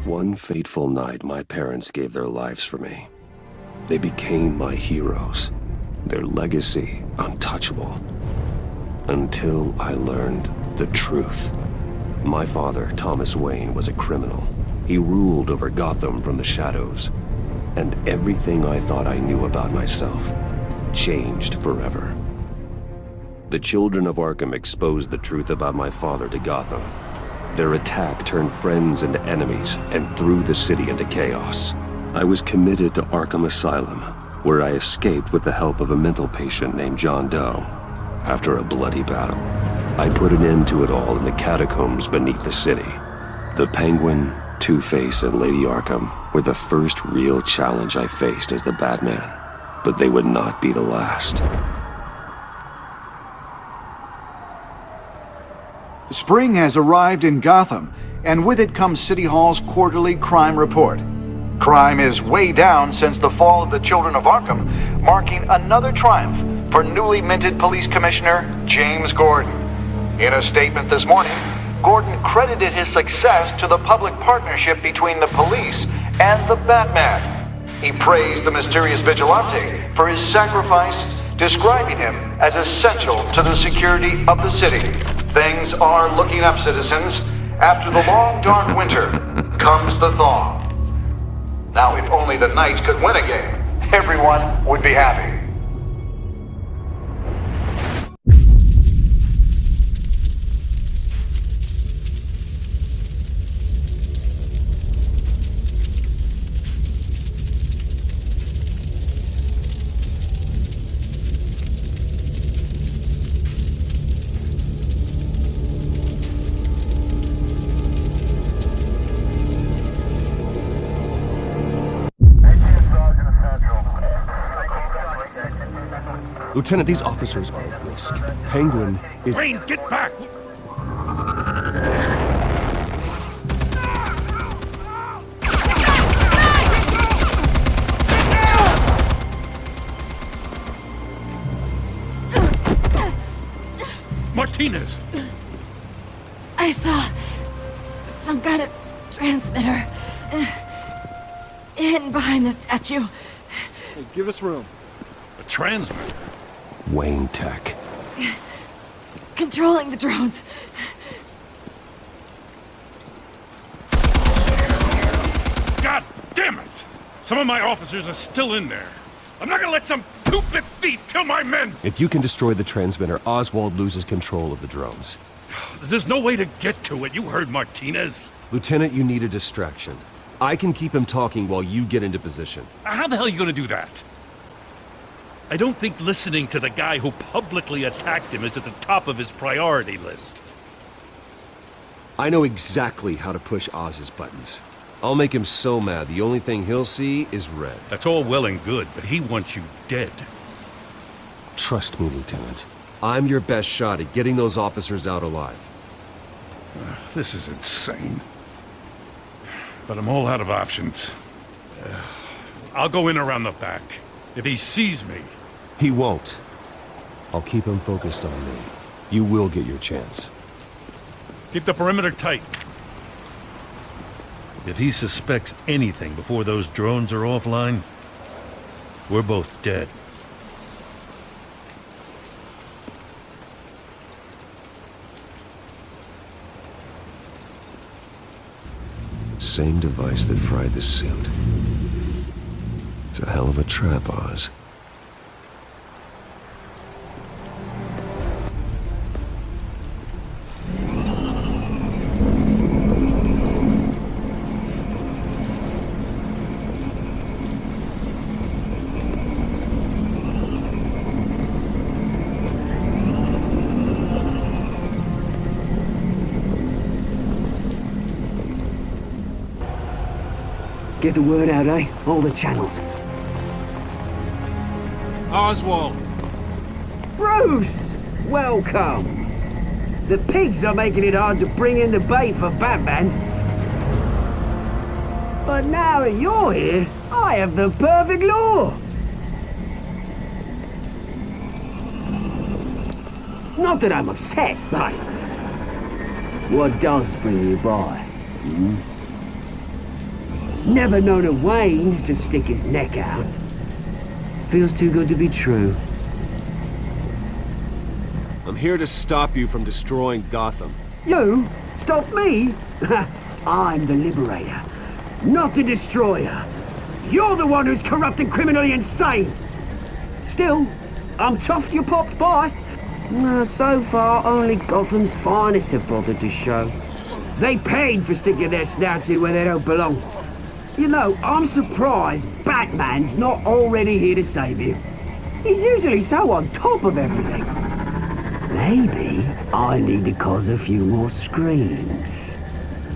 One fateful night, my parents gave their lives for me. They became my heroes, their legacy untouchable. Until I learned the truth. My father, Thomas Wayne, was a criminal. He ruled over Gotham from the shadows. And everything I thought I knew about myself changed forever. The children of Arkham exposed the truth about my father to Gotham. Their attack turned friends into enemies and threw the city into chaos. I was committed to Arkham Asylum, where I escaped with the help of a mental patient named John Doe. After a bloody battle, I put an end to it all in the catacombs beneath the city. The Penguin, Two-Face, and Lady Arkham were the first real challenge I faced as the Batman, but they would not be the last. Spring has arrived in Gotham, and with it comes City Hall's quarterly crime report. Crime is way down since the fall of the Children of Arkham, marking another triumph for newly minted Police Commissioner James Gordon. In a statement this morning, Gordon credited his success to the public partnership between the police and the Batman. He praised the mysterious vigilante for his sacrifice, describing him as essential to the security of the city. Things are looking up, citizens. After the long, dark winter comes the thaw. Now, if only the Knights could win a game, everyone would be happy. Lieutenant, these officers are at risk. Penguin is— Wayne, get back! Martinez! I saw some kind of transmitter hidden behind the statue. Hey, give us room. A transmitter? Wayne Tech. Controlling the drones. God damn it! Some of my officers are still in there. I'm not gonna let some two-bit thief kill my men! If you can destroy the transmitter, Oswald loses control of the drones. There's no way to get to it. You heard Martinez. Lieutenant, you need a distraction. I can keep him talking while you get into position. How the hell are you gonna do that? I don't think listening to the guy who publicly attacked him is at the top of his priority list. I know exactly how to push Oz's buttons. I'll make him so mad, the only thing he'll see is red. That's all well and good, but he wants you dead. Trust me, Lieutenant. I'm your best shot at getting those officers out alive. This is insane. But I'm all out of options. I'll go in around the back. If he sees me, He won't. I'll keep him focused on me. You will get your chance. Keep the perimeter tight. If he suspects anything before those drones are offline, we're both dead. Same device that fried the suit. It's a hell of a trap, Oz. Get the word out, eh? All the channels. Oswald! Bruce! Welcome! The pigs are making it hard to bring in the bait for Batman. But now that you're here, I have the perfect lure! Not that I'm upset, but... what does bring you by? Never known a Wayne to stick his neck out. Feels too good to be true. I'm here to stop you from destroying Gotham. You? Stop me? I'm the liberator, not the destroyer. You're the one who's corrupt and criminally insane. Still, I'm chuffed you popped by. So far, only Gotham's finest have bothered to show. They paid for sticking their snouts in where they don't belong. You know, I'm surprised Batman's not already here to save you. He's usually so on top of everything. Maybe I need to cause a few more screams.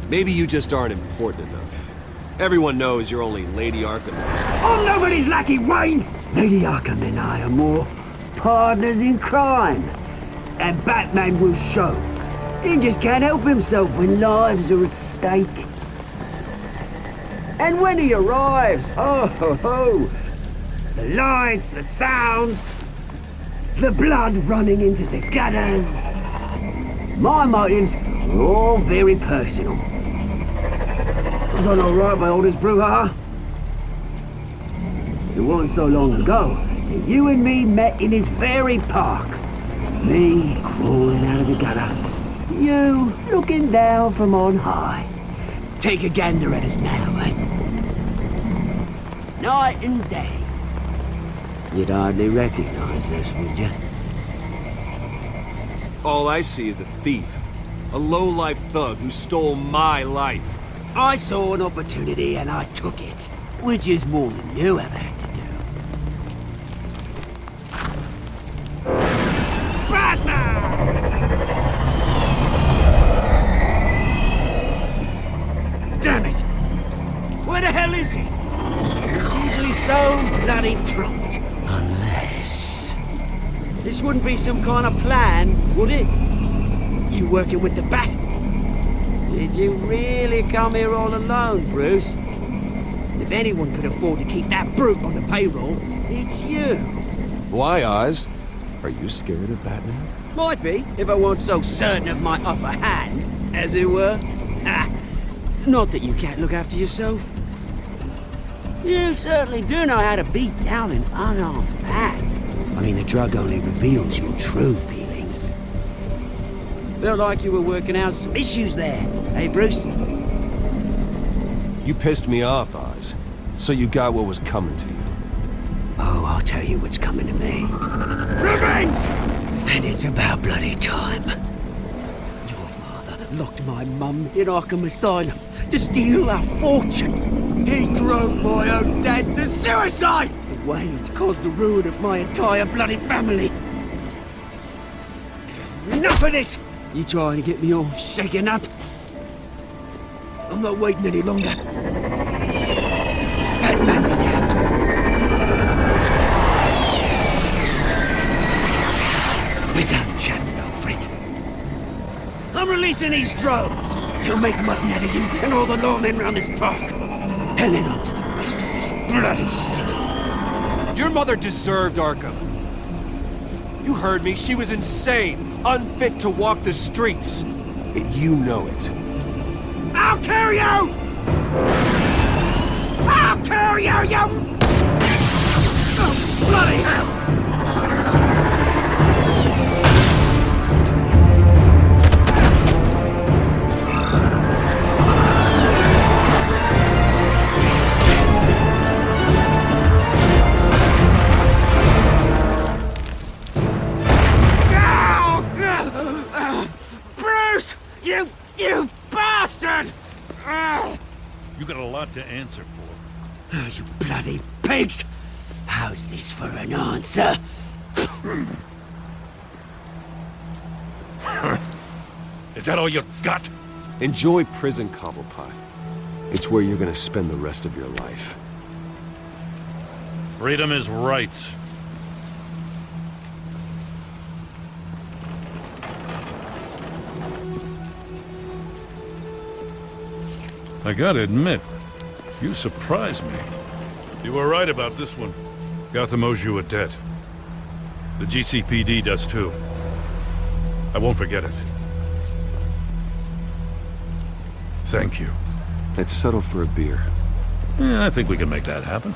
Maybe you just aren't important enough. Everyone knows you're only Lady Arkham's. I'm nobody's lackey, Wayne! Lady Arkham and I are more partners in crime. And Batman will show. He just can't help himself when lives are at stake. And when he arrives, oh ho ho! The lights, the sounds, the blood running into the gutters. My motives are all very personal. I done all right by all this brouhaha. It wasn't so long ago that you and me met in this very park. Me crawling out of the gutter. You looking down from on high. Take a gander at us now, eh? Night and day. You'd hardly recognize us, would you? All I see is a thief. A low-life thug who stole my life. I saw an opportunity and I took it. Which is more than you ever had to do. Batman! Damn it! Where the hell is he? He's usually so bloody prompt. Unless... this wouldn't be some kind of plan, would it? You working with the Bat? Did you really come here all alone, Bruce? If anyone could afford to keep that brute on the payroll, it's you. Why, Oz? Are you scared of Batman? Might be, if I weren't so certain of my upper hand, as it were. Not that you can't look after yourself. You certainly do know how to beat down an unarmed Bat. I mean, the drug only reveals your true feelings. Felt like you were working out some issues there, eh, Bruce? You pissed me off, Oz. So you got what was coming to you. Oh, I'll tell you what's coming to me. Revenge! And it's about bloody time. Your father locked my mum in Arkham Asylum to steal a fortune. He drove my own dad to suicide! The way it's caused the ruin of my entire bloody family. Enough of this! You trying to get me all shaken up? I'm not waiting any longer. Batman me down. We're done chatting, old friend. I'm releasing these drones. They'll make mutton out of you and all the lawmen around this park. And then on to the rest of this bloody city. Your mother deserved Arkham. You heard me. She was insane. Unfit to walk the streets. And you know it. I'll kill you! I'll kill you, you... Oh, bloody hell! Bruce! You bastard! You got a lot to answer for. Oh, you bloody pigs! How's this for an answer? Is that all you got? Enjoy prison, Cobblepot. It's where you're gonna spend the rest of your life. Freedom is rights. I gotta admit, you surprised me. You were right about this one. Gotham owes you a debt. The GCPD does too. I won't forget it. Thank you. Let's settle for a beer. Yeah, I think we can make that happen.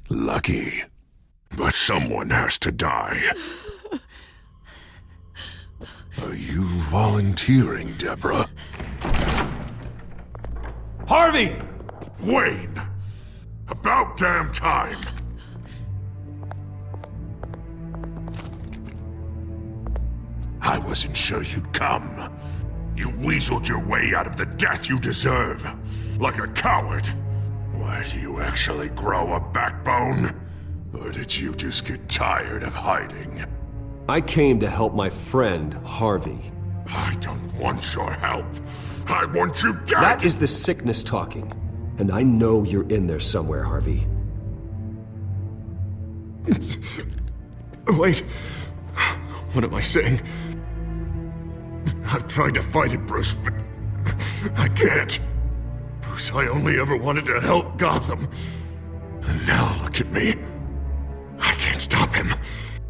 Lucky. But someone has to die. Are you volunteering, Deborah? Harvey! Wayne! About damn time! I wasn't sure you'd come. You weaseled your way out of the death you deserve. Like a coward. Why, do you actually grow a backbone? Or did you just get tired of hiding? I came to help my friend, Harvey. I don't want your help. I want you dead! That is the sickness talking. And I know you're in there somewhere, Harvey. Wait. What am I saying? I've tried to fight it, Bruce, but I can't. Bruce, I only ever wanted to help Gotham. And now look at me. I can't stop him.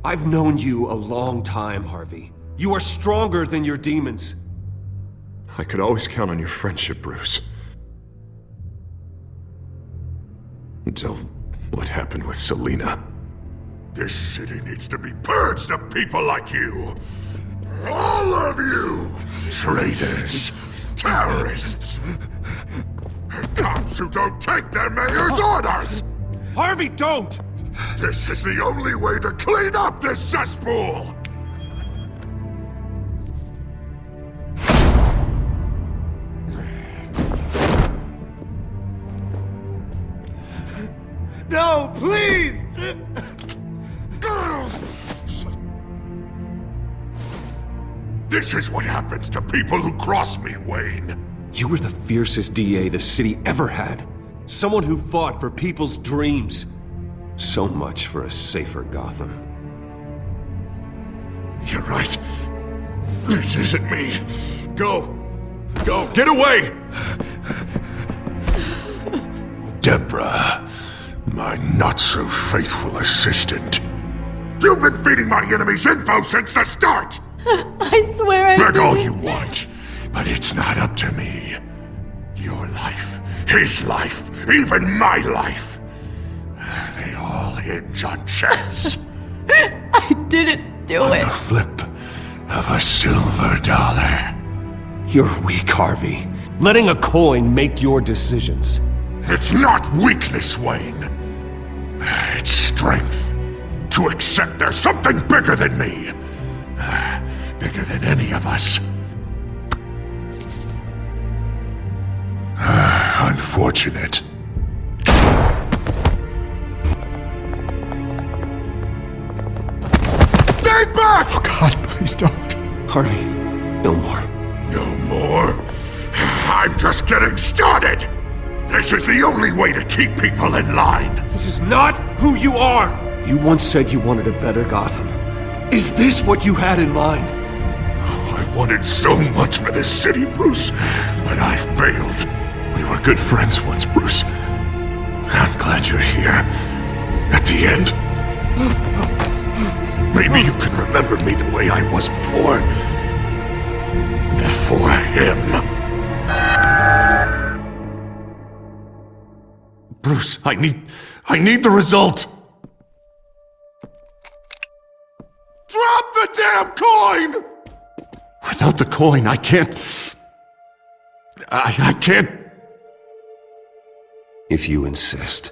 I've known you a long time, Harvey. You are stronger than your demons. I could always count on your friendship, Bruce. Until what happened with Selina. This city needs to be purged of people like you. All of you! Traitors! Terrorists! And cops who don't take their mayor's orders! Harvey, don't! This is the only way to clean up this cesspool! No, please! This is what happens to people who cross me, Wayne. You were the fiercest DA the city ever had. Someone who fought for people's dreams. So much for a safer Gotham. You're right. This isn't me. Go. Go. Get away! Deborah, my not-so-faithful assistant. You've been feeding my enemies info since the start! I swear I Beg all didn't. you want, but it's not up to me. Your life, his life, even my life. They all hinge on chance. I didn't do On it. the flip of a silver dollar. You're weak, Harvey. Letting a coin make your decisions. It's not weakness, Wayne. It's strength. To accept there's something bigger than me. Bigger than any of us. Unfortunate. Stay back! Oh God, please don't. Harvey, no more. No more? I'm just getting started! This is the only way to keep people in line! This is not who you are! You once said you wanted a better Gotham. Is this what you had in mind? I wanted so much for this city, Bruce, but I failed. We were good friends once, Bruce. I'm glad you're here. At the end. Maybe you can remember me the way I was before. Before him. Bruce, I need the result. Drop the damn coin! Without the coin, I can't... I can't... If you insist.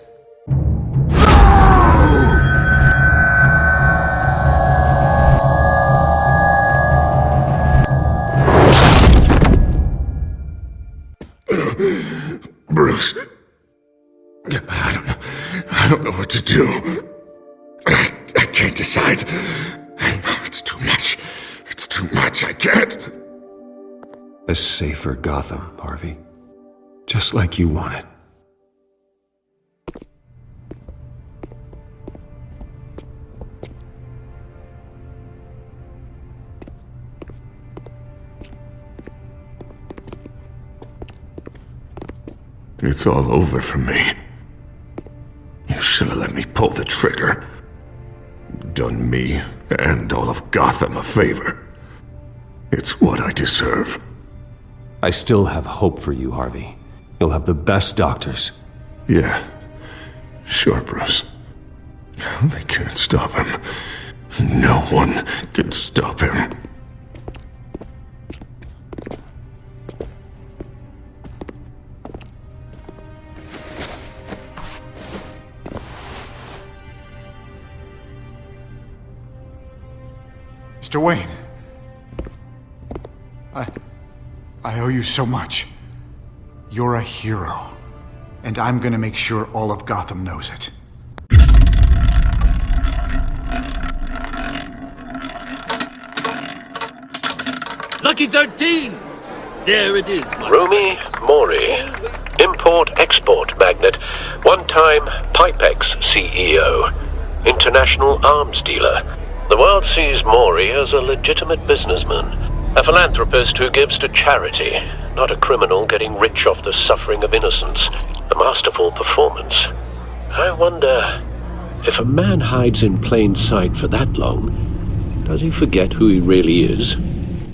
Bruce... I don't know what to do. I can't decide. It's too much. It's too much. I can't. A safer Gotham, Harvey. Just like you wanted. It's all over for me. You should have let me pull the trigger. Done me and all of Gotham a favor. It's what I deserve. I still have hope for you, Harvey. You'll have the best doctors. Yeah, sure, Bruce. They can't stop him. No one can stop him. Mr. Wayne. I owe you so much. You're a hero. And I'm gonna make sure all of Gotham knows it. Lucky 13! There it is, my Rumi Mori, import-export magnate, one-time Pipex CEO, international arms dealer. The world sees Mori as a legitimate businessman, a philanthropist who gives to charity, not a criminal getting rich off the suffering of innocence. A masterful performance. I wonder, if a man hides in plain sight for that long, does he forget who he really is?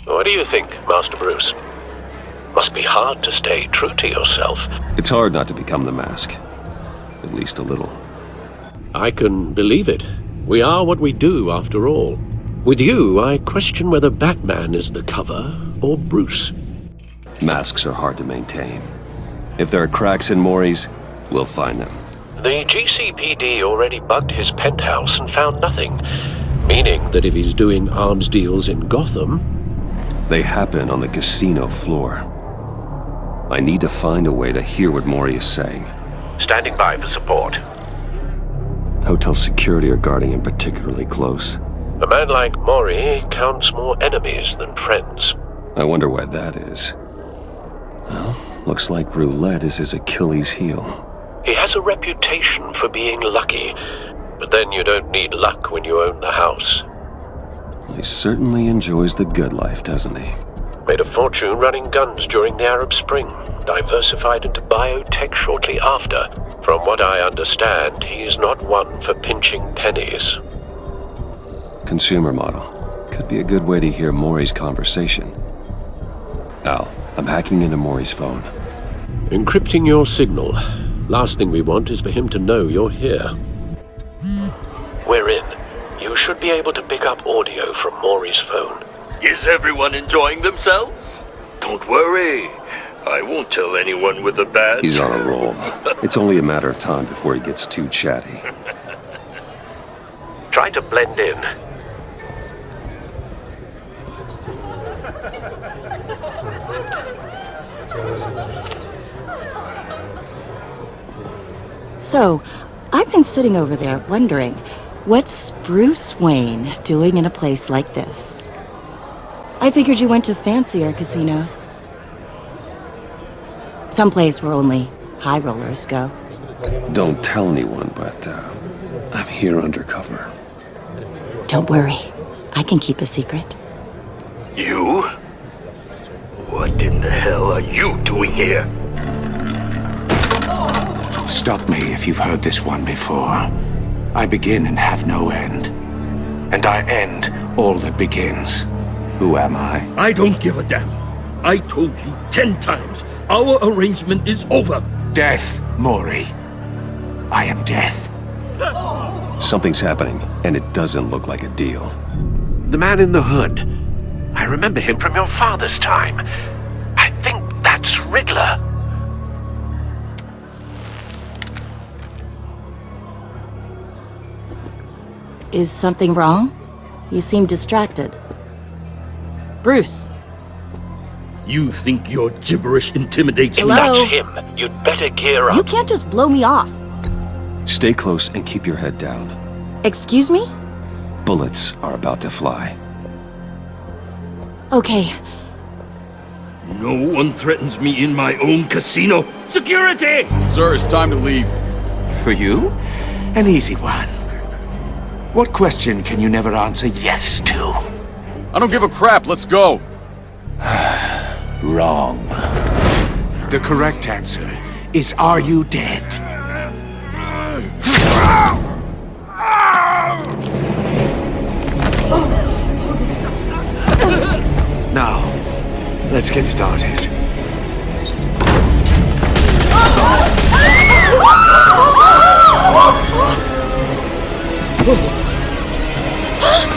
What do you think, Master Bruce? Must be hard to stay true to yourself. It's hard not to become the mask. At least a little. I can believe it. We are what we do, after all. With you, I question whether Batman is the cover or Bruce. Masks are hard to maintain. If there are cracks in Mori's, we'll find them. The GCPD already bugged his penthouse and found nothing. Meaning that if he's doing arms deals in Gotham... They happen on the casino floor. I need to find a way to hear what Mori is saying. Standing by for support. Hotel security are guarding him particularly close. A man like Mori counts more enemies than friends. I wonder why that is. Well, looks like roulette is his Achilles heel. He has a reputation for being lucky, but then you don't need luck when you own the house. He certainly enjoys the good life, doesn't he? Made a fortune running guns during the Arab Spring, diversified into biotech shortly after. From what I understand, he's not one for pinching pennies. Consumer model. Could be a good way to hear Mori's conversation. Al, I'm hacking into Mori's phone. Encrypting your signal. Last thing we want is for him to know you're here. We're in. you should be able to pick up audio from Maury's phone. Is everyone enjoying themselves? Don't worry. I won't tell anyone with a badge. He's on a roll. It's only a matter of time before he gets too chatty. Try to blend in. So, I've been sitting over there wondering, what's Bruce Wayne doing in a place like this? I figured you went to fancier casinos. Someplace where only high rollers go. Don't tell anyone, but I'm here undercover. Don't worry, I can keep a secret. You? What in the hell are you doing here? Stop me if you've heard this one before. I begin and have no end. And I end all that begins. Who am I? I don't give a damn. I told you 10 times. Our arrangement is over. Death, Maury. I am death. Something's happening, and it doesn't look like a deal. The man in the hood. I remember him from your father's time. I think that's Riddler. Is something wrong? You seem distracted. Bruce. You think your gibberish intimidates me? Hello? That's him. You'd better gear up. You can't just blow me off. Stay close and keep your head down. Excuse me? Bullets are about to fly. Okay. No one threatens me in my own casino. Security! Sir, it's time to leave. For you? An easy one. What question can you never answer yes to? I don't give a crap, let's go. Wrong. The correct answer is, are you dead? Now, let's get started.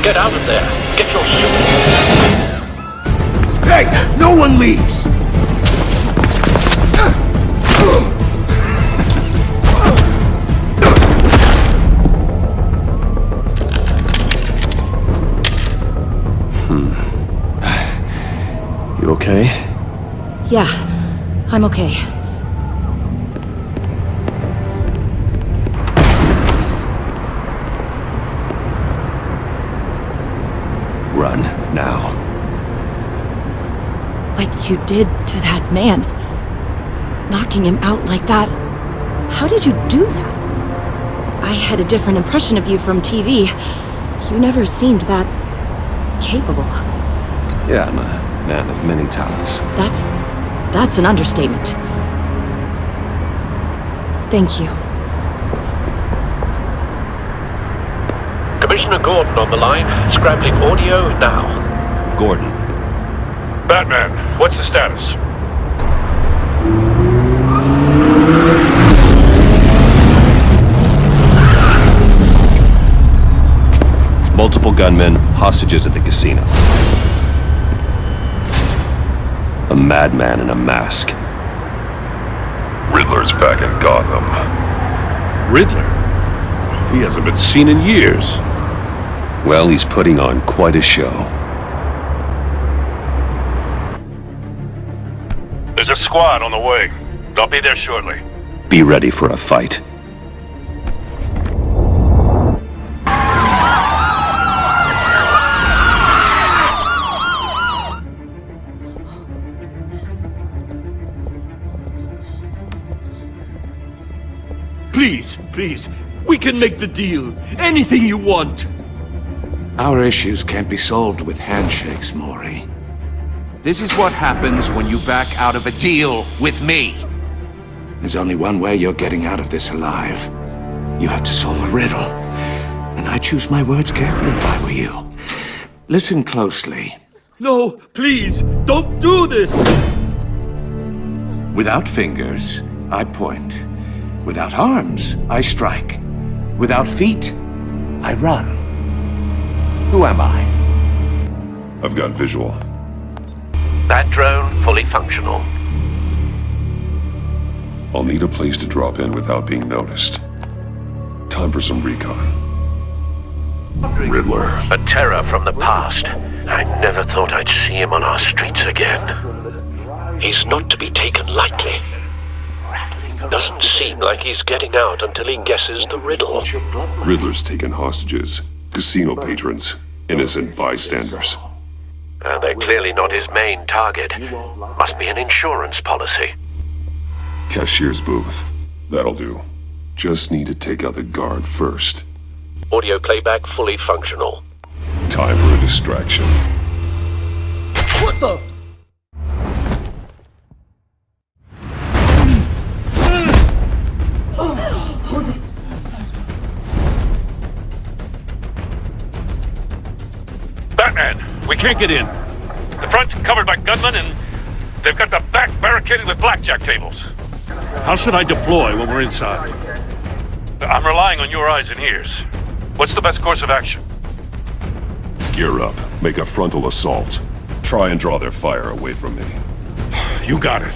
Get out of there. Get your suit. Hey! No one leaves! You okay? Yeah, I'm okay. Run, now. What you did to that man, knocking him out like that, how did you do that? I had a different impression of you from TV. You never seemed that capable. Yeah, I'm a man of many talents. That's an understatement. Thank you. Commissioner Gordon on the line. Scrambling audio now. Gordon. Batman, what's the status? Multiple gunmen, hostages at the casino. A madman in a mask. Riddler's back in Gotham. Riddler? He hasn't been seen in years. Well, he's putting on quite a show. There's a squad on the way. I'll be there shortly. Be ready for a fight. Please, please, we can make the deal. Anything you want. Our issues can't be solved with handshakes, Maury. This is what happens when you back out of a deal with me. There's only one way you're getting out of this alive. You have to solve a riddle. And I choose my words carefully if I were you. Listen closely. No, please, don't do this! Without fingers, I point. Without arms, I strike. Without feet, I run. Who am I? I've got visual. That drone fully functional. I'll need a place to drop in without being noticed. Time for some recon. Riddler. A terror from the past. I never thought I'd see him on our streets again. He's not to be taken lightly. Doesn't seem like he's getting out until he guesses the riddle. Riddler's taken hostages. Casino patrons. Innocent bystanders. They're clearly not his main target. Must be an insurance policy. Cashier's booth. That'll do. Just need to take out the guard first. Audio playback fully functional. Time for a distraction. What the? Batman, we can't get in. The front's covered by gunmen and they've got the back barricaded with blackjack tables. How should I deploy when we're inside? I'm relying on your eyes and ears. What's the best course of action? Gear up. Make a frontal assault. Try and draw their fire away from me. You got it.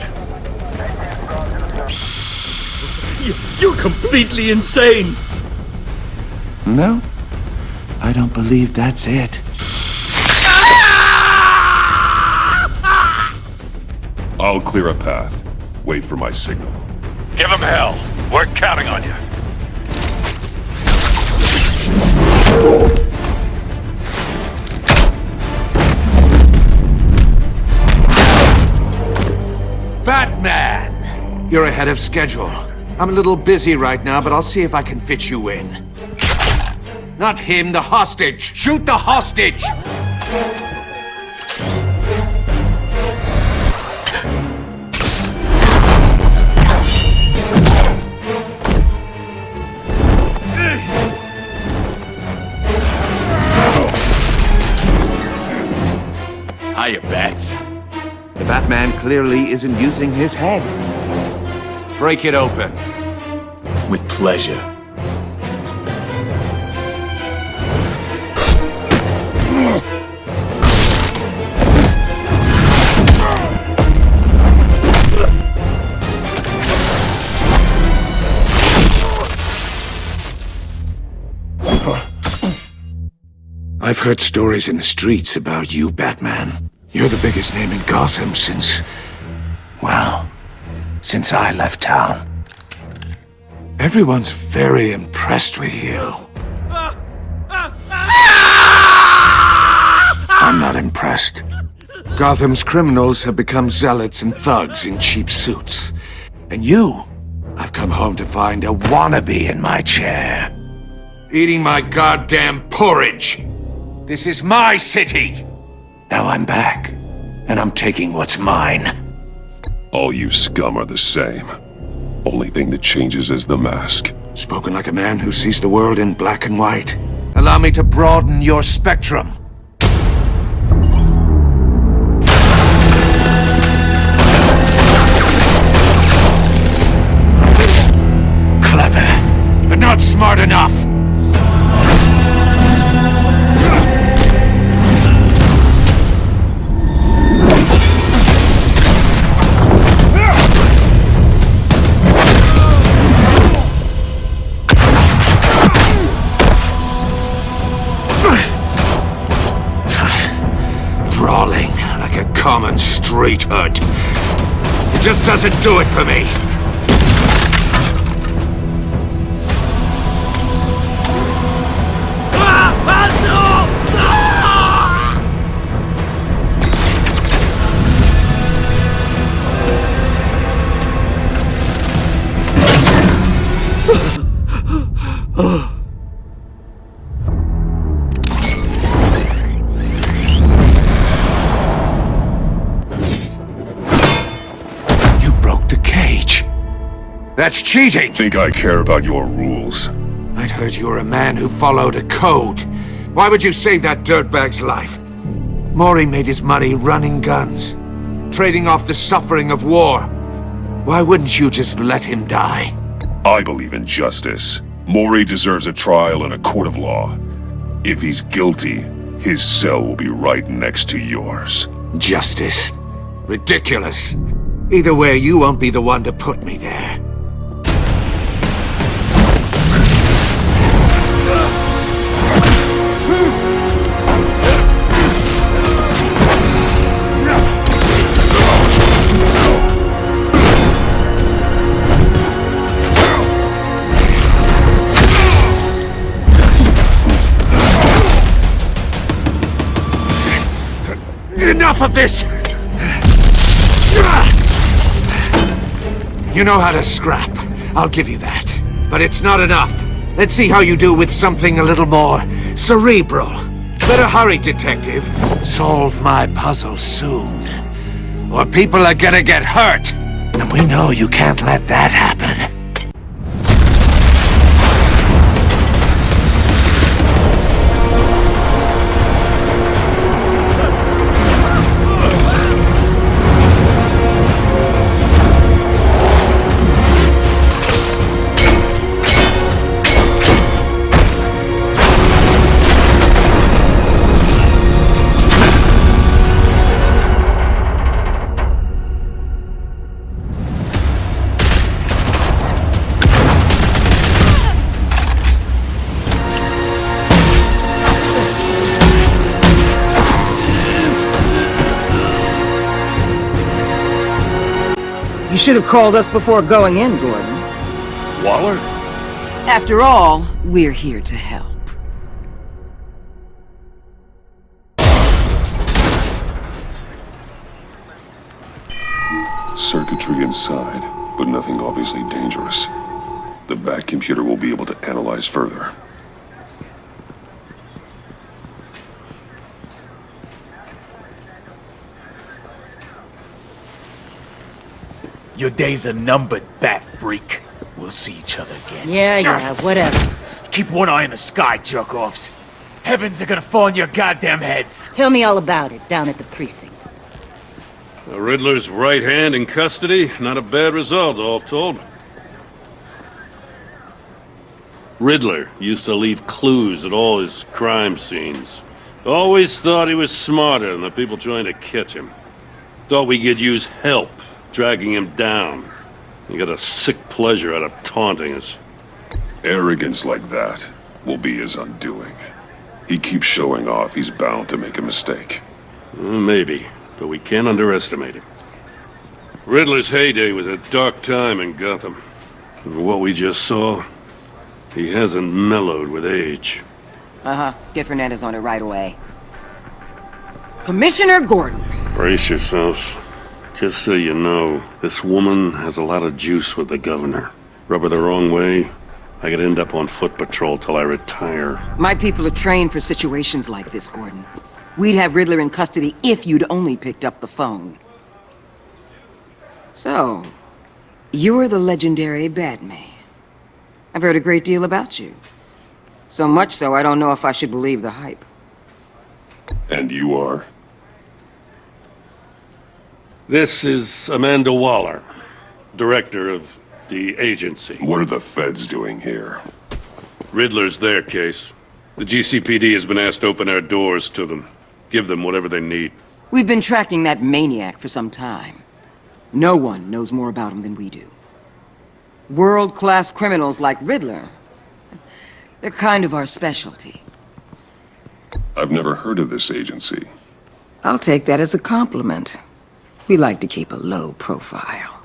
You're completely insane! No, I don't believe that's it. I'll clear a path. Wait for my signal. Give him hell. We're counting on you. Batman! You're ahead of schedule. I'm a little busy right now, but I'll see if I can fit you in. Not him, the hostage! Shoot the hostage! Hiya, Bats. The Batman clearly isn't using his head. Break it open. With pleasure. I've heard stories in the streets about you, Batman. You're the biggest name in Gotham since... well, since I left town. Everyone's very impressed with you. I'm not impressed. Gotham's criminals have become zealots and thugs in cheap suits. And you, I've come home to find a wannabe in my chair. Eating my goddamn porridge. This is my city! Now I'm back, and I'm taking what's mine. All you scum are the same. Only thing that changes is the mask. Spoken like a man who sees the world in black and white. Allow me to broaden your spectrum. Clever, but not smart enough. Brawling like a common street hood. It just doesn't do it for me. That's cheating! Think I care about your rules? I'd heard you were a man who followed a code. Why would you save that dirtbag's life? Maury made his money running guns, trading off the suffering of war. Why wouldn't you just let him die? I believe in justice. Maury deserves a trial in a court of law. If he's guilty, His cell will be right next to yours. Justice. Ridiculous. Either way, you won't be the one to put me there. Enough of this! You know how to scrap. I'll give you that. But it's not enough. Let's see how you do with something a little more cerebral. Better hurry, detective. Solve my puzzle soon. Or people are gonna get hurt. And we know you can't let that happen. You should have called us before going in, Gordon. Waller? After all, we're here to help. Circuitry inside, but nothing obviously dangerous. The back computer will be able to analyze further. Your days are numbered, bat freak. We'll see each other again. Yeah, whatever. Keep one eye in the sky, jerk-offs. Heavens are gonna fall on your goddamn heads. Tell me all about it down at the precinct. The Riddler's right hand in custody. Not a bad result, all told. Riddler used to leave clues at all his crime scenes. Always thought he was smarter than the people trying to catch him. Thought we could use help dragging him down. He got a sick pleasure out of taunting us. Arrogance like that will be his undoing. He keeps showing off, he's bound to make a mistake. Maybe, but we can't underestimate him. Riddler's heyday was a dark time in Gotham. And what we just saw, he hasn't mellowed with age. Get Fernandez on it right away. Commissioner Gordon! Brace yourself. Just so you know, this woman has a lot of juice with the governor. Rub her the wrong way, I could end up on foot patrol till I retire. My people are trained for situations like this, Gordon. We'd have Riddler in custody if you'd only picked up the phone. So, you're the legendary Batman. I've heard a great deal about you. So much so, I don't know if I should believe the hype. And you are? This is Amanda Waller, director of the agency. What are the feds doing here? Riddler's their case. The GCPD has been asked to open our doors to them. Give them whatever they need. We've been tracking that maniac for some time. No one knows more about him than we do. World-class criminals like Riddler. They're kind of our specialty. I've never heard of this agency. I'll take that as a compliment. We like to keep a low profile.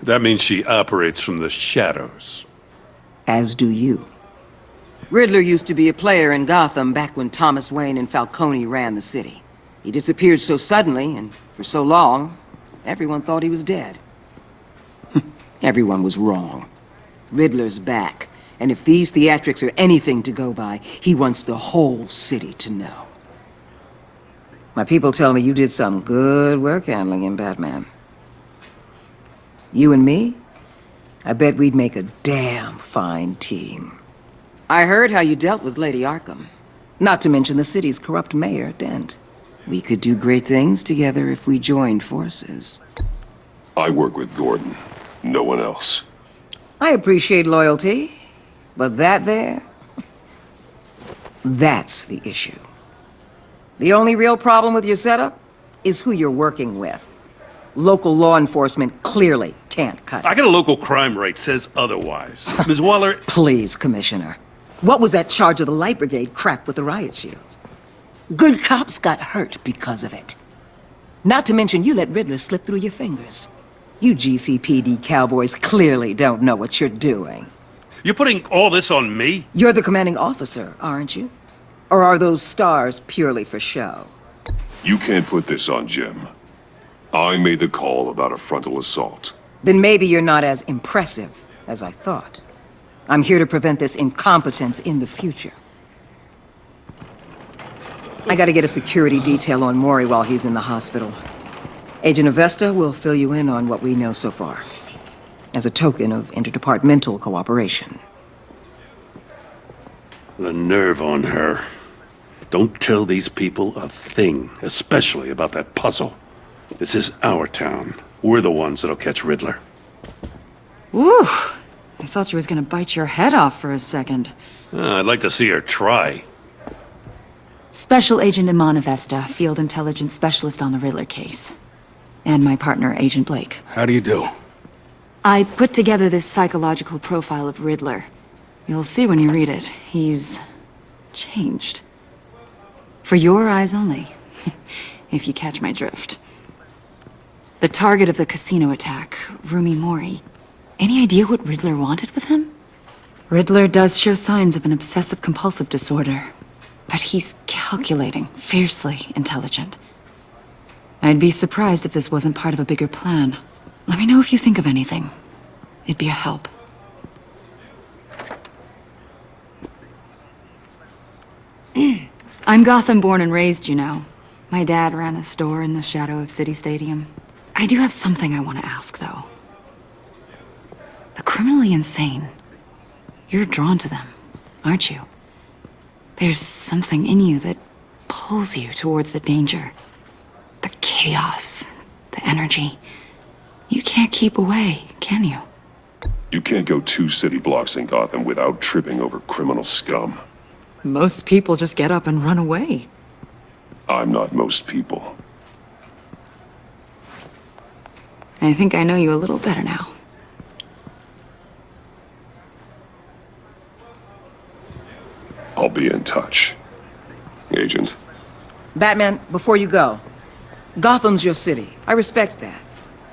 That means she operates from the shadows. As do you. Riddler used to be a player in Gotham back when Thomas Wayne and Falcone ran the city. He disappeared so suddenly and for so long, everyone thought he was dead. Everyone was wrong. Riddler's back, and if these theatrics are anything to go by, he wants the whole city to know. My people tell me you did some good work handling him, Batman. You and me? I bet we'd make a damn fine team. I heard how you dealt with Lady Arkham. Not to mention the city's corrupt mayor, Dent. We could do great things together if we joined forces. I work with Gordon. No one else. I appreciate loyalty, but that there... that's the issue. The only real problem with your setup is who you're working with. Local law enforcement clearly can't cut it. I got a local crime rate says otherwise. Ms. Waller... Please, Commissioner. What was that charge of the Light Brigade crap with the riot shields? Good cops got hurt because of it. Not to mention you let Riddler slip through your fingers. You GCPD cowboys clearly don't know what you're doing. You're putting all this on me? You're the commanding officer, aren't you? Or are those stars purely for show? You can't put this on Jim. I made the call about a frontal assault. Then maybe you're not as impressive as I thought. I'm here to prevent this incompetence in the future. I gotta get a security detail on Maury while he's in the hospital. Agent Avesta will fill you in on what we know so far, as a token of interdepartmental cooperation. The nerve on her. Don't tell these people a thing, especially about that puzzle. This is our town. We're the ones that'll catch Riddler. Woo! I thought she was gonna bite your head off for a second. I'd like to see her try. Special Agent Iman Avesta, Field Intelligence Specialist on the Riddler case. And my partner, Agent Blake. How do you do? I put together this psychological profile of Riddler. You'll see when you read it. He's... changed. For your eyes only, if you catch my drift. The target of the casino attack, Rumi Mori. Any idea what Riddler wanted with him? Riddler does show signs of an obsessive-compulsive disorder, but he's calculating, fiercely intelligent. I'd be surprised if this wasn't part of a bigger plan. Let me know if you think of anything. It'd be a help. I'm Gotham born and raised, you know. My dad ran a store in the shadow of City Stadium. I do have something I want to ask, though. The criminally insane. You're drawn to them, aren't you? There's something in you that pulls you towards the danger. The chaos, the energy. You can't keep away, can you? You can't go 2 city blocks in Gotham without tripping over criminal scum. Most people just get up and run away. I'm not most people. I think I know you a little better now. I'll be in touch. Agent. Batman, before you go, Gotham's your city. I respect that.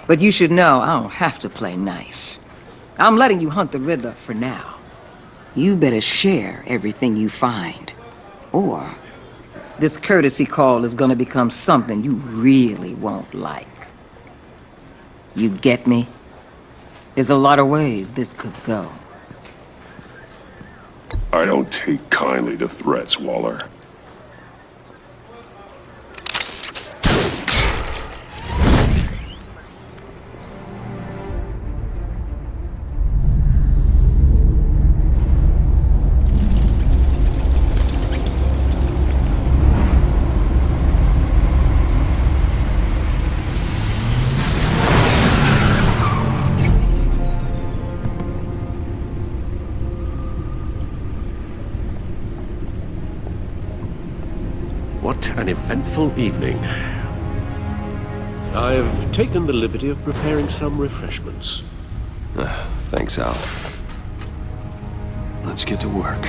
But you should know I don't have to play nice. I'm letting you hunt the Riddler for now. You better share everything you find. Or this courtesy call is gonna become something you really won't like. You get me? There's a lot of ways this could go. I don't take kindly to threats, Waller. What an eventful evening. I've taken the liberty of preparing some refreshments. Thanks, Al. Let's get to work.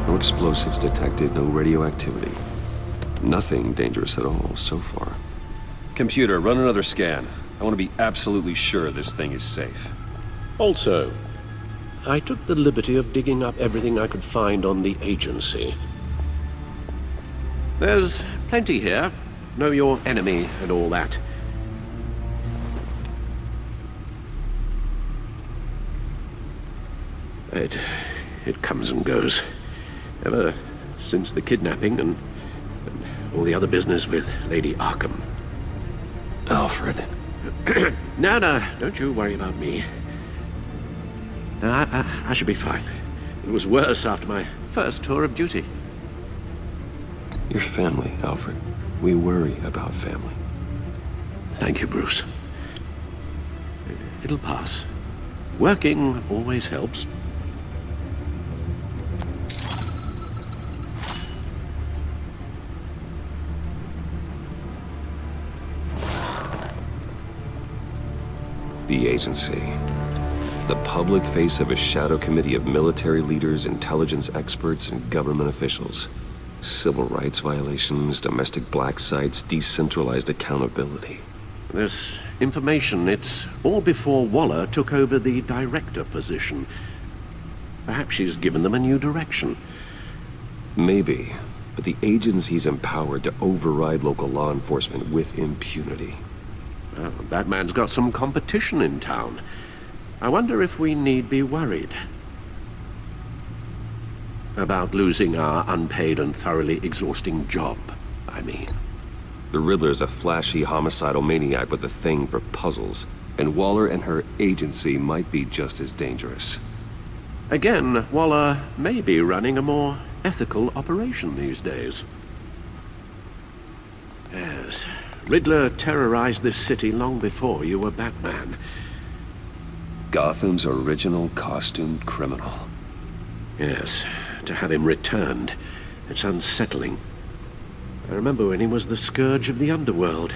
No explosives detected, no radioactivity. Nothing dangerous at all so far. Computer, run another scan. I want to be absolutely sure this thing is safe. Also, I took the liberty of digging up everything I could find on the agency. There's plenty here. Know your enemy and all that. It comes and goes. Ever since the kidnapping and all the other business with Lady Arkham. Alfred. No, don't you worry about me. No, I should be fine. It was worse after my first tour of duty. Your family, Alfred. We worry about family. Thank you, Bruce. It'll pass. Working always helps. The agency. The public face of a shadow committee of military leaders, intelligence experts, and government officials. Civil rights violations, domestic black sites, decentralized accountability. This information, it's all before Waller took over the director position. Perhaps she's given them a new direction. Maybe, but the agency's empowered to override local law enforcement with impunity. Well, Batman's got some competition in town. I wonder if we need be worried about losing our unpaid and thoroughly exhausting job, I mean. The Riddler's a flashy homicidal maniac with a thing for puzzles, and Waller and her agency might be just as dangerous. Again, Waller may be running a more ethical operation these days. Yes, Riddler terrorized this city long before you were Batman. Gotham's original costumed criminal. Yes, to have him returned, it's unsettling. I remember when he was the scourge of the underworld.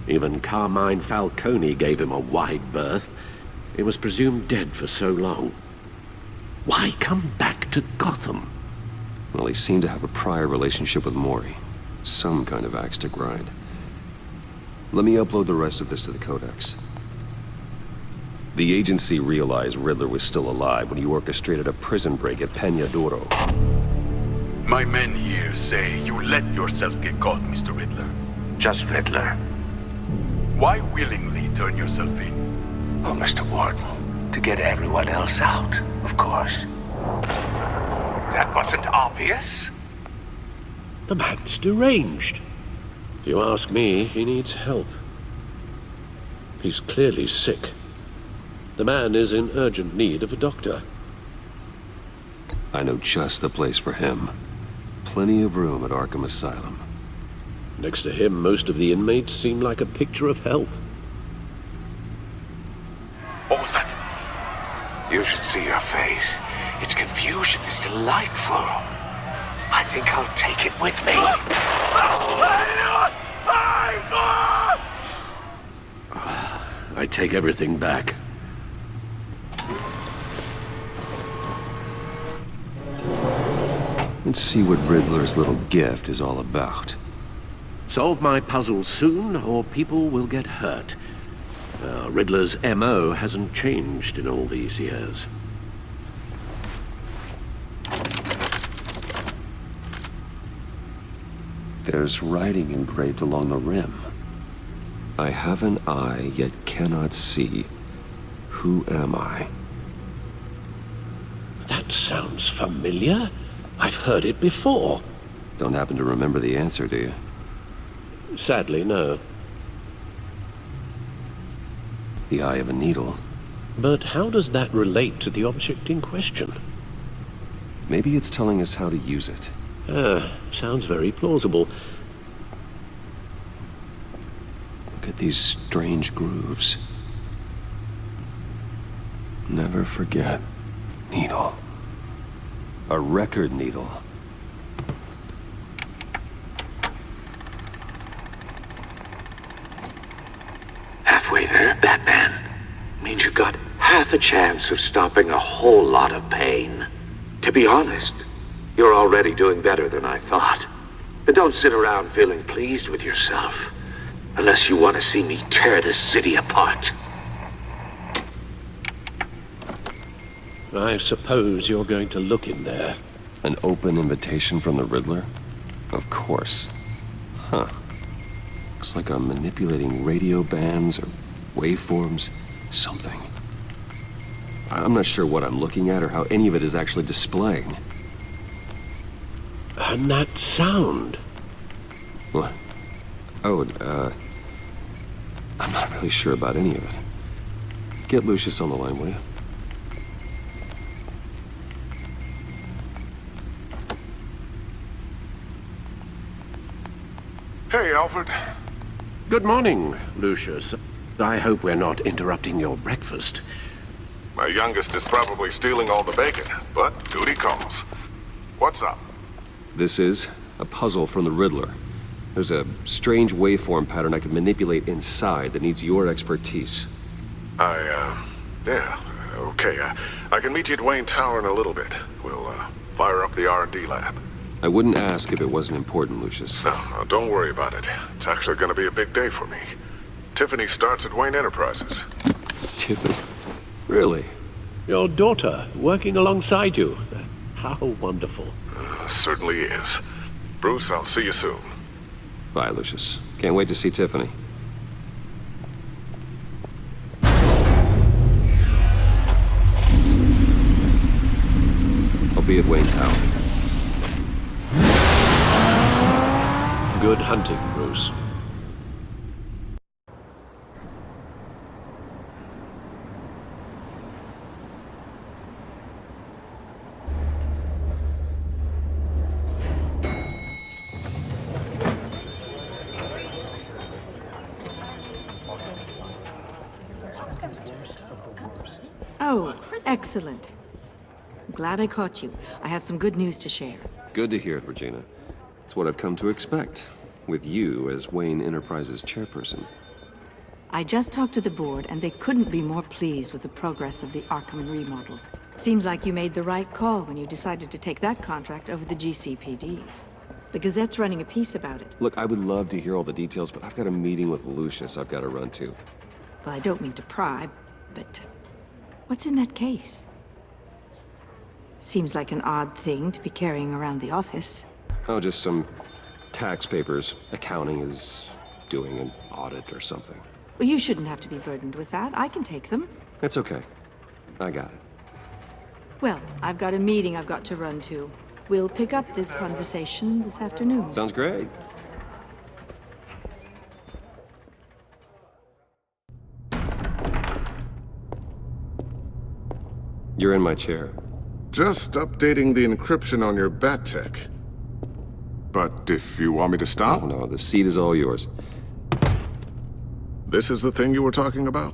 Even Carmine Falcone gave him a wide berth. He was presumed dead for so long. Why come back to Gotham? Well, he seemed to have a prior relationship with Mori. Some kind of axe to grind. Let me upload the rest of this to the Codex. The agency realized Riddler was still alive when he orchestrated a prison break at Peñadoro. My men here say you let yourself get caught, Mr. Riddler. Just Riddler. Why willingly turn yourself in? Oh, Mr. Warden, to get everyone else out, of course. That wasn't obvious. The man's deranged. If you ask me, he needs help. He's clearly sick. The man is in urgent need of a doctor. I know just the place for him. Plenty of room at Arkham Asylum. Next to him, most of the inmates seem like a picture of health. What was that? You should see your face. Its confusion is delightful. I think I'll take it with me. I take everything back. Let's see what Riddler's little gift is all about. Solve my puzzle soon, or people will get hurt. Riddler's M.O. hasn't changed in all these years. There's writing engraved along the rim. I have an eye, yet cannot see. Who am I? That sounds familiar. I've heard it before. Don't happen to remember the answer, do you? Sadly, no. The eye of a needle. But how does that relate to the object in question? Maybe it's telling us how to use it. Sounds very plausible. Look at these strange grooves. Never forget. Needle. A record needle. Halfway there, Batman. Means you've got half a chance of stopping a whole lot of pain. To be honest, you're already doing better than I thought. But don't sit around feeling pleased with yourself. Unless you want to see me tear this city apart. I suppose you're going to look in there. An open invitation from the Riddler? Of course. Huh. Looks like I'm manipulating radio bands or waveforms. Something. I'm not sure what I'm looking at or how any of it is actually displaying. And that sound. What? Oh, I'm not really sure about any of it. Get Lucius on the line, will you? Hey, Alfred. Good morning, Lucius. I hope we're not interrupting your breakfast. My youngest is probably stealing all the bacon, but duty calls. What's up? This is a puzzle from the Riddler. There's a strange waveform pattern I can manipulate inside that needs your expertise. Yeah, okay. I can meet you at Wayne Tower in a little bit. We'll, fire up the R&D lab. I wouldn't ask if it wasn't important, Lucius. No, don't worry about it. It's actually gonna be a big day for me. Tiffany starts at Wayne Enterprises. Tiffany? Really? Your daughter, working alongside you. How wonderful. Certainly is. Bruce, I'll see you soon. Bye, Lucius. Can't wait to see Tiffany. I'll be at Wayne Tower. Good hunting, Bruce. Oh, excellent. Glad I caught you. I have some good news to share. Good to hear it, Regina. It's what I've come to expect, with you as Wayne Enterprises chairperson. I just talked to the board, and they couldn't be more pleased with the progress of the Arkham remodel. Seems like you made the right call when you decided to take that contract over the GCPD's. The Gazette's running a piece about it. Look, I would love to hear all the details, but I've got a meeting with Lucius I've got to run to. Well, I don't mean to pry, but what's in that case? Seems like an odd thing to be carrying around the office. Oh, just some tax papers. Accounting is doing an audit or something. Well, you shouldn't have to be burdened with that. I can take them. It's okay. I got it. Well, I've got a meeting I've got to run to. We'll pick up this conversation this afternoon. Sounds great. You're in my chair. Just updating the encryption on your bat tech. But if you want me to stop? Oh, no, the seat is all yours. This is the thing you were talking about?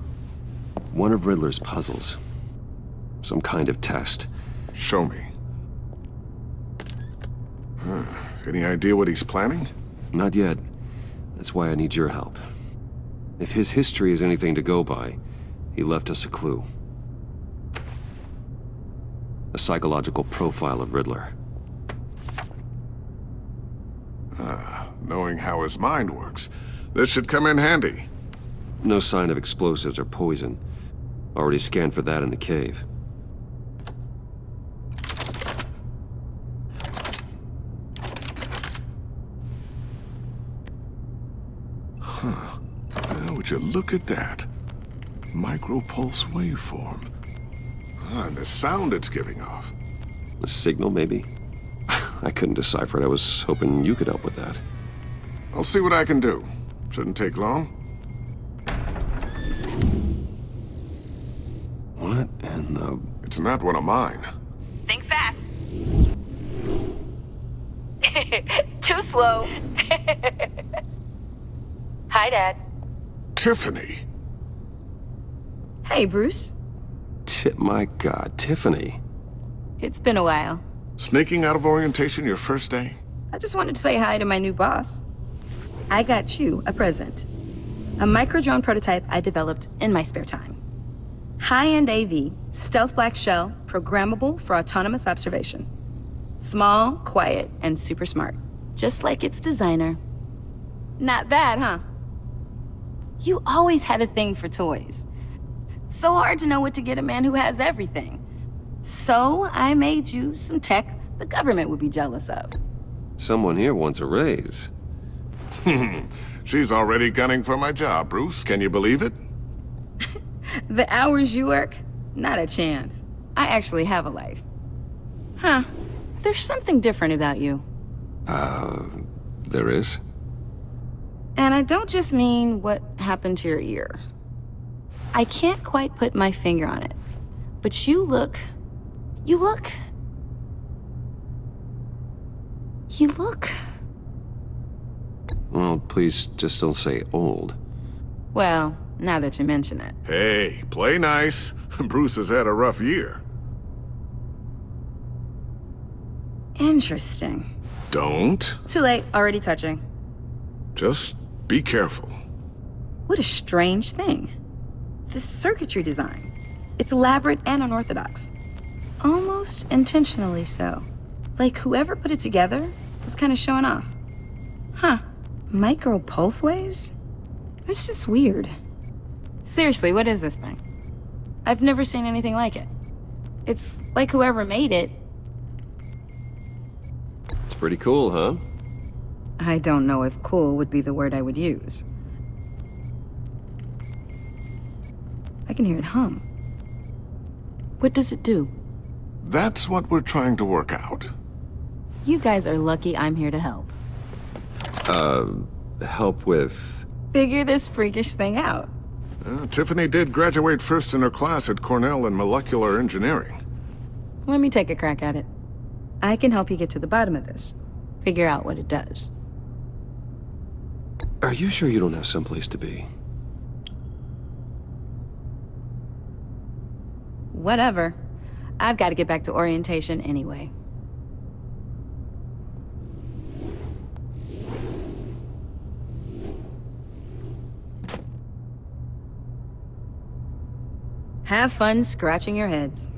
One of Riddler's puzzles. Some kind of test. Show me. Any idea what he's planning? Not yet. That's why I need your help. If his history is anything to go by, he left us a clue. A psychological profile of Riddler. Knowing how his mind works, this should come in handy. No sign of explosives or poison. Already scanned for that in the cave. Would you look at that? Micropulse waveform. And the sound it's giving off. A signal, maybe? I couldn't decipher it. I was hoping you could help with that. I'll see what I can do. Shouldn't take long. What in the... It's not one of mine. Think fast. Too slow. Hi, Dad. Tiffany. Hey, Bruce. My God, Tiffany. It's been a while. Sneaking out of orientation your first day? I just wanted to say hi to my new boss. I got you a present. A micro-drone prototype I developed in my spare time. High-end AV, stealth black shell, programmable for autonomous observation. Small, quiet, and super smart. Just like its designer. Not bad, huh? You always had a thing for toys. So hard to know what to get a man who has everything. So I made you some tech the government would be jealous of. Someone here wants a raise. She's already gunning for my job, Bruce. Can you believe it? The hours you work? Not a chance. I actually have a life. Huh. There's something different about you. There is? And I don't just mean what happened to your ear. I can't quite put my finger on it. But you look... Well, please just don't say old. Well, now that you mention it. Hey, play nice. Bruce has had a rough year. Interesting. Don't. Too late, already touching. Just be careful. What a strange thing. the circuitry design. It's elaborate and unorthodox. Almost intentionally so. Like whoever put it together was kind of showing off. Huh. Micro pulse waves? That's just weird. Seriously, what is this thing? I've never seen anything like it. It's like whoever made it. It's pretty cool, huh? I don't know if cool would be the word I would use. I can hear it hum. What does it do? That's what we're trying to work out. You guys are lucky I'm here to help. Help with... Figure this freakish thing out. Tiffany did graduate first in her class at Cornell in molecular engineering. Let me take a crack at it. I can help you get to the bottom of this. Figure out what it does. Are you sure you don't have someplace to be? Whatever. I've got to get back to orientation anyway. Have fun scratching your heads.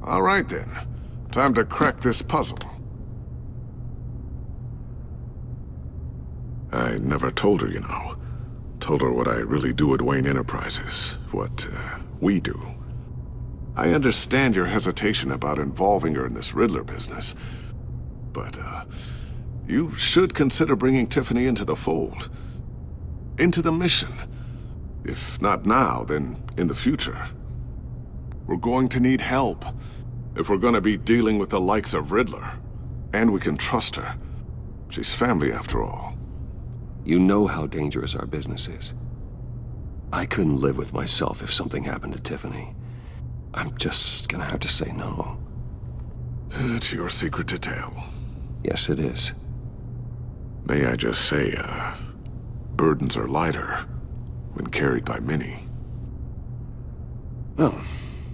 All right then. Time to crack this puzzle. I never told her, you know. Told her what I really do at Wayne Enterprises. What, we do. I understand your hesitation about involving her in this Riddler business. But, you should consider bringing Tiffany into the fold. Into the mission. If not now, then in the future. We're going to need help. If we're gonna be dealing with the likes of Riddler. And we can trust her. She's family after all. You know how dangerous our business is. I couldn't live with myself if something happened to Tiffany. I'm just gonna have to say no. It's your secret to tell. Yes, it is. May I just say, burdens are lighter when carried by many. Well,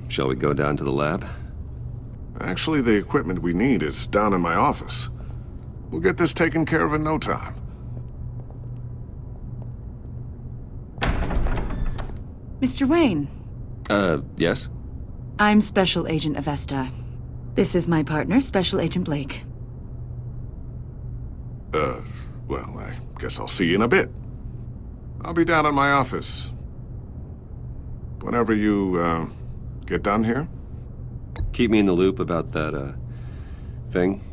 shall we go down to the lab? Actually, the equipment we need is down in my office. We'll get this taken care of in no time. Mr. Wayne. Yes? I'm Special Agent Avesta. This is my partner, Special Agent Blake. Well, I guess I'll see you in a bit. I'll be down in my office. Whenever you, get done here? Keep me in the loop about that, thing?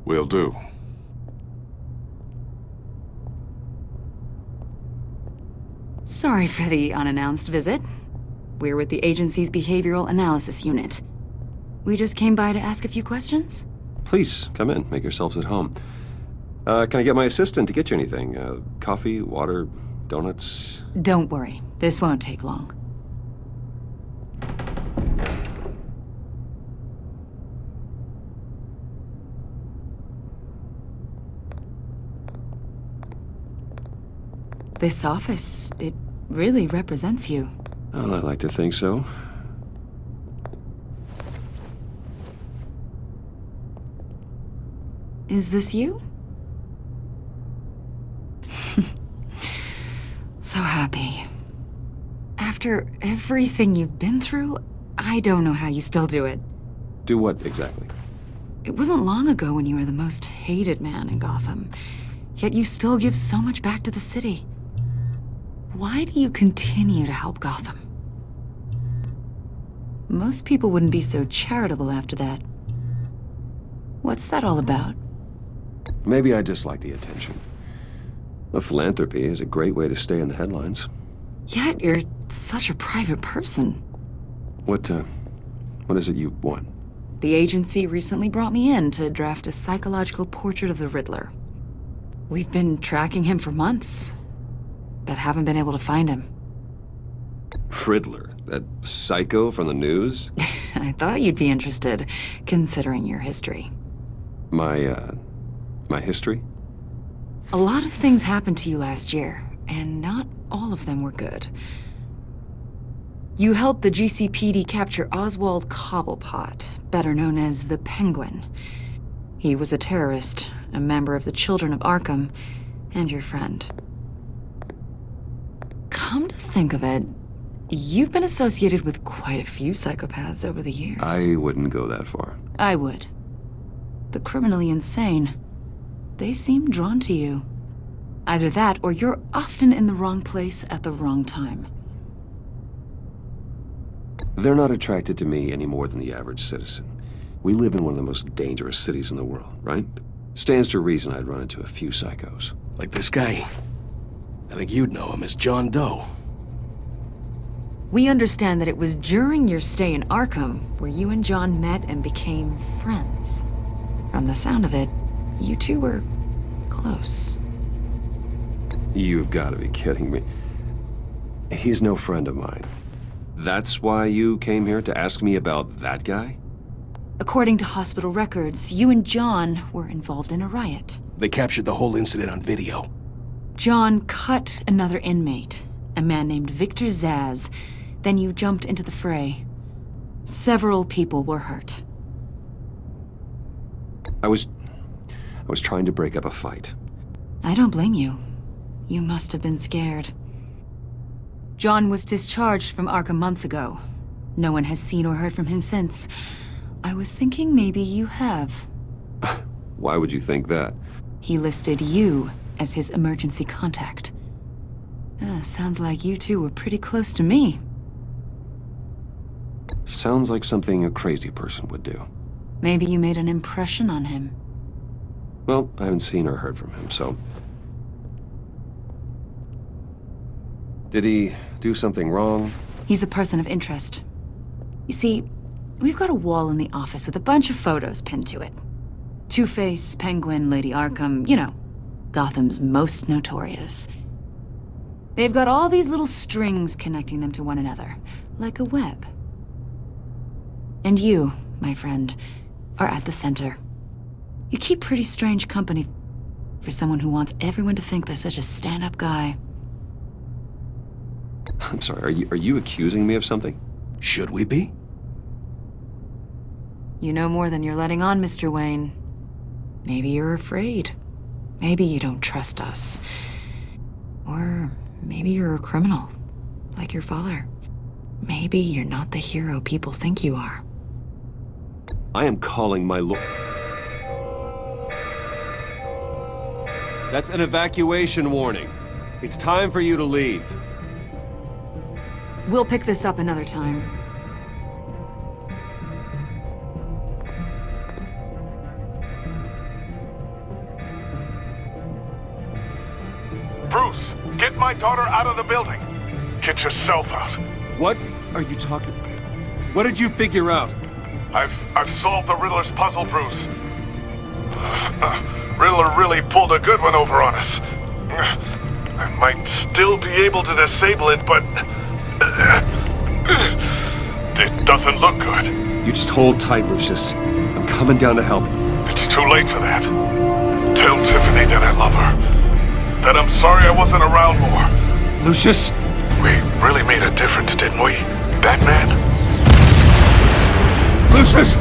Will do. Sorry for the unannounced visit. We're with the agency's Behavioral Analysis Unit. We just came by to ask a few questions. Please, come in. Make yourselves at home. Can I get my assistant to get you anything? Coffee, water, donuts? Don't worry. This won't take long. This office, it really represents you. Well, I like to think so. Is this you? So happy. After everything you've been through, I don't know how you still do it. Do what exactly? It wasn't long ago when you were the most hated man in Gotham, yet you still give so much back to the city. Why do you continue to help Gotham? Most people wouldn't be so charitable after that. What's that all about? Maybe I just like the attention. Well, philanthropy is a great way to stay in the headlines. Yet you're such a private person. What is it you want? The agency recently brought me in to draft a psychological portrait of the Riddler. We've been tracking him for months, but haven't been able to find him. Riddler? That psycho from the news? I thought you'd be interested, considering your history. My history? A lot of things happened to you last year, and not all of them were good. You helped the GCPD capture Oswald Cobblepot, better known as the Penguin. He was a terrorist, a member of the Children of Arkham, and your friend. Come to think of it, you've been associated with quite a few psychopaths over the years. I wouldn't go that far. I would. The criminally insane. They seem drawn to you. Either that, or you're often in the wrong place at the wrong time. They're not attracted to me any more than the average citizen. We live in one of the most dangerous cities in the world, right? Stands to reason I'd run into a few psychos. Like this guy. I think you'd know him as John Doe. We understand that it was during your stay in Arkham where you and John met and became friends. From the sound of it, you two were close. You've got to be kidding me. He's no friend of mine. That's why you came here to ask me about that guy? According to hospital records, you and John were involved in a riot. They captured the whole incident on video. John cut another inmate, a man named Victor Zaz. Then you jumped into the fray. Several people were hurt. I was trying to break up a fight. I don't blame you. You must have been scared. John was discharged from Arkham months ago. No one has seen or heard from him since. I was thinking maybe you have. Why would you think that? He listed you as his emergency contact. Sounds like you two were pretty close to me. Sounds like something a crazy person would do. Maybe you made an impression on him. Well, I haven't seen or heard from him, so... Did he do something wrong? He's a person of interest. You see, we've got a wall in the office with a bunch of photos pinned to it. Two-Face, Penguin, Lady Arkham, you know, Gotham's most notorious. They've got all these little strings connecting them to one another, like a web. And you, my friend, are at the center. You keep pretty strange company for someone who wants everyone to think they're such a stand-up guy. I'm sorry, are you accusing me of something? Should we be? You know more than you're letting on, Mr. Wayne. Maybe you're afraid. Maybe you don't trust us. Or maybe you're a criminal, like your father. Maybe you're not the hero people think you are. I am calling my That's an evacuation warning. It's time for you to leave. We'll pick this up another time. Bruce, get my daughter out of the building. Get yourself out. What are you talking? What did you figure out? I've solved the Riddler's puzzle, Bruce. Riddler really pulled a good one over on us. I might still be able to disable it, but it doesn't look good. You just hold tight, Lucius. I'm coming down to help. It's too late for that. Tell Tiffany that I love her. That I'm sorry I wasn't around more. Lucius! We really made a difference, didn't we, Batman? Lucius!